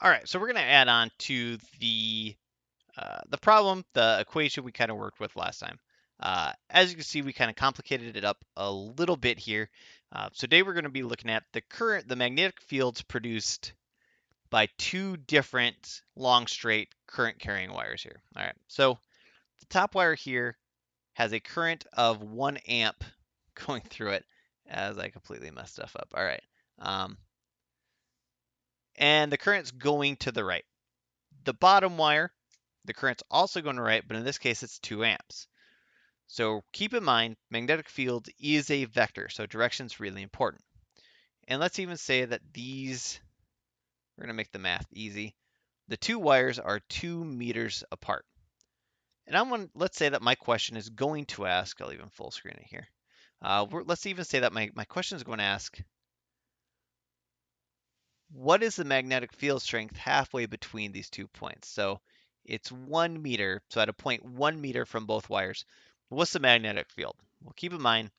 All right, so we're going to add on to the problem, the equation we kind of worked with last time. As you can see, we kind of complicated it up a little bit here. So today we're going to be looking at the magnetic fields produced by two different long straight current carrying wires here. All right, so the top wire here has a current of 1 amp going through it, as I completely messed stuff up. All right, and the current's going to the right. The bottom wire, the current's also going to right, but in this case it's 2 amps. So keep in mind, magnetic field is a vector, so direction's really important. And let's even say that we're going to make the math easy. The two wires are 2 meters apart. And let's say that my question is going to ask, I'll even full screen it here. Let's even say that my question is going to ask, what is the magnetic field strength halfway between these 2 points? So it's 1 meter. So at a point 1 meter from both wires, what's the magnetic field? Well, keep in mind,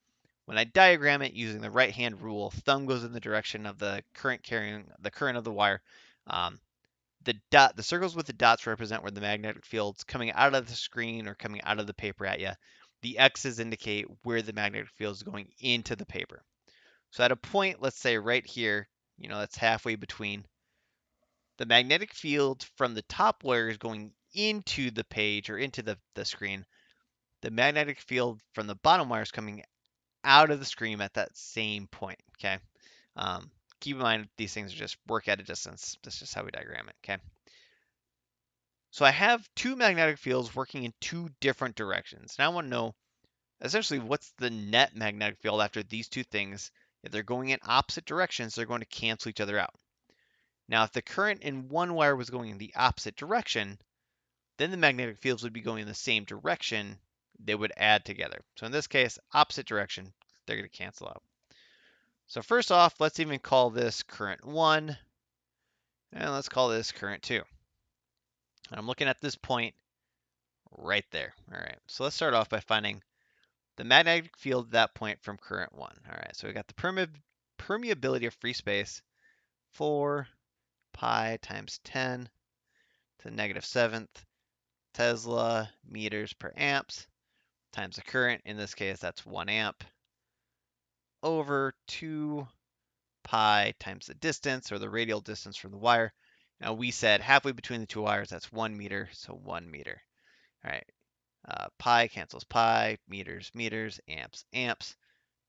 when I diagram it using the right-hand rule, thumb goes in the direction of the current of the wire. The circles with the dots represent where the magnetic field's coming out of the screen or coming out of the paper at you. The X's indicate where the magnetic field is going into the paper. So at a point, let's say right here, that's halfway between, the magnetic field from the top wire is going into the page or into the screen. The magnetic field from the bottom wire is coming out of the screen at that same point. Okay. Keep in mind these things are just work at a distance. That's just how we diagram it. Okay. So I have two magnetic fields working in two different directions. Now I want to know essentially what's the net magnetic field after these two things. If they're going in opposite directions, they're going to cancel each other out. Now, if the current in one wire was going in the opposite direction, then the magnetic fields would be going in the same direction. They would add together. So in this case, opposite direction, they're going to cancel out. So first off, let's even call this current 1, and let's call this current 2. And I'm looking at this point right there. All right, so let's start off by finding the magnetic field at that point from current 1. All right, so we got the permeability of free space, 4 pi times 10 to the negative 7th Tesla meters per amps times the current. In this case, that's 1 amp over 2 pi times the distance or the radial distance from the wire. Now we said halfway between the two wires, that's 1 meter, so 1 meter. All right, pi cancels pi, meters, meters, amps, amps.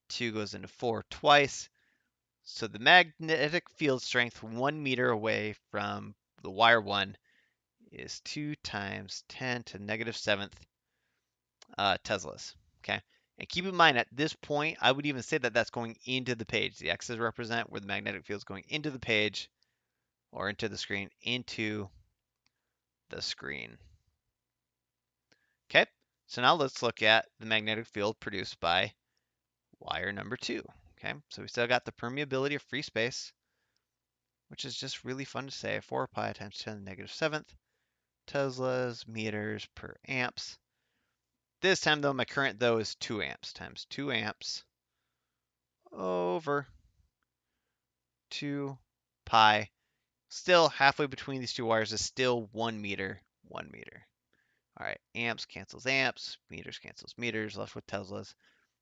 2 goes into 4 twice. So the magnetic field strength 1 meter away from the wire 1 is 2 times 10 to the negative 7th Teslas. Okay. And keep in mind, at this point, I would even say that that's going into the page. The X's represent where the magnetic field is going into the page or into the screen, into the screen. Okay. So now let's look at the magnetic field produced by wire number 2. Okay. So we still got the permeability of free space, which is just really fun to say. 4 pi times 10 to the negative 7th Teslas meters per amps. This time, though, my current, though, is 2 amps times 2 amps over 2 pi. Still halfway between these two wires is still 1 meter, 1 meter. All right, amps cancels amps, meters cancels meters, left with Teslas.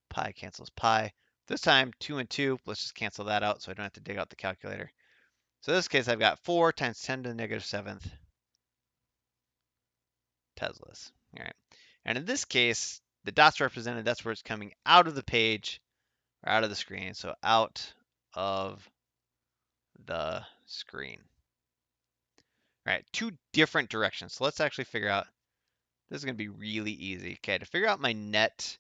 Pi cancels pi. This time, 2 and 2, let's just cancel that out so I don't have to dig out the calculator. So in this case, I've got 4 times 10 to the negative 7th Teslas. All right. And in this case, the dots represented, that's where it's coming out of the page or out of the screen. So out of the screen. All right, two different directions. So let's actually figure out, this is going to be really easy. Okay, to figure out my net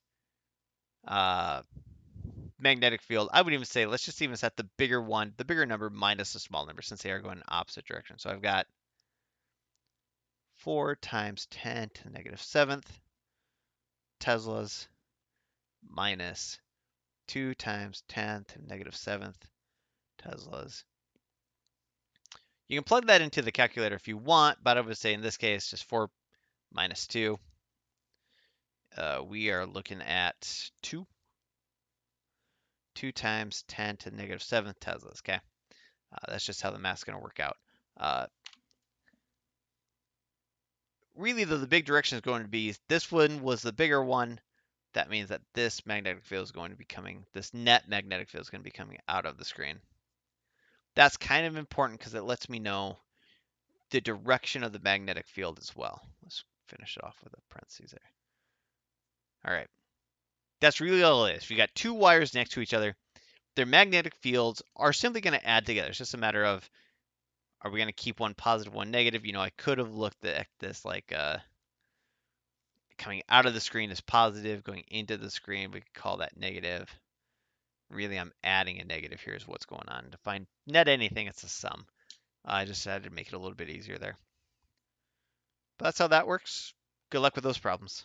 magnetic field, I would even say, let's just even set the bigger one, the bigger number minus the small number since they are going in opposite direction. So I've got 4 times 10 to the negative 7th Teslas minus 2 times 10 to the negative 7th Teslas. You can plug that into the calculator if you want, but I would say in this case, just 4 minus 2. We are looking at 2 times 10 to the negative 7th Teslas, okay? That's just how the math's going to work out. really, though, the big direction is going to be this one was the bigger one. That means that this magnetic field is going to be coming, this net magnetic field is going to be coming out of the screen. That's kind of important because it lets me know the direction of the magnetic field as well. Let's finish it off with a parentheses there. All right. That's really all it is. We got two wires next to each other. Their magnetic fields are simply going to add together. It's just a matter of, are we going to keep one positive, one negative? I could have looked at this like coming out of the screen is positive, going into the screen, we could call that negative. Really, I'm adding a negative here is what's going on. To find net anything, it's a sum. I just had to make it a little bit easier there. But that's how that works. Good luck with those problems.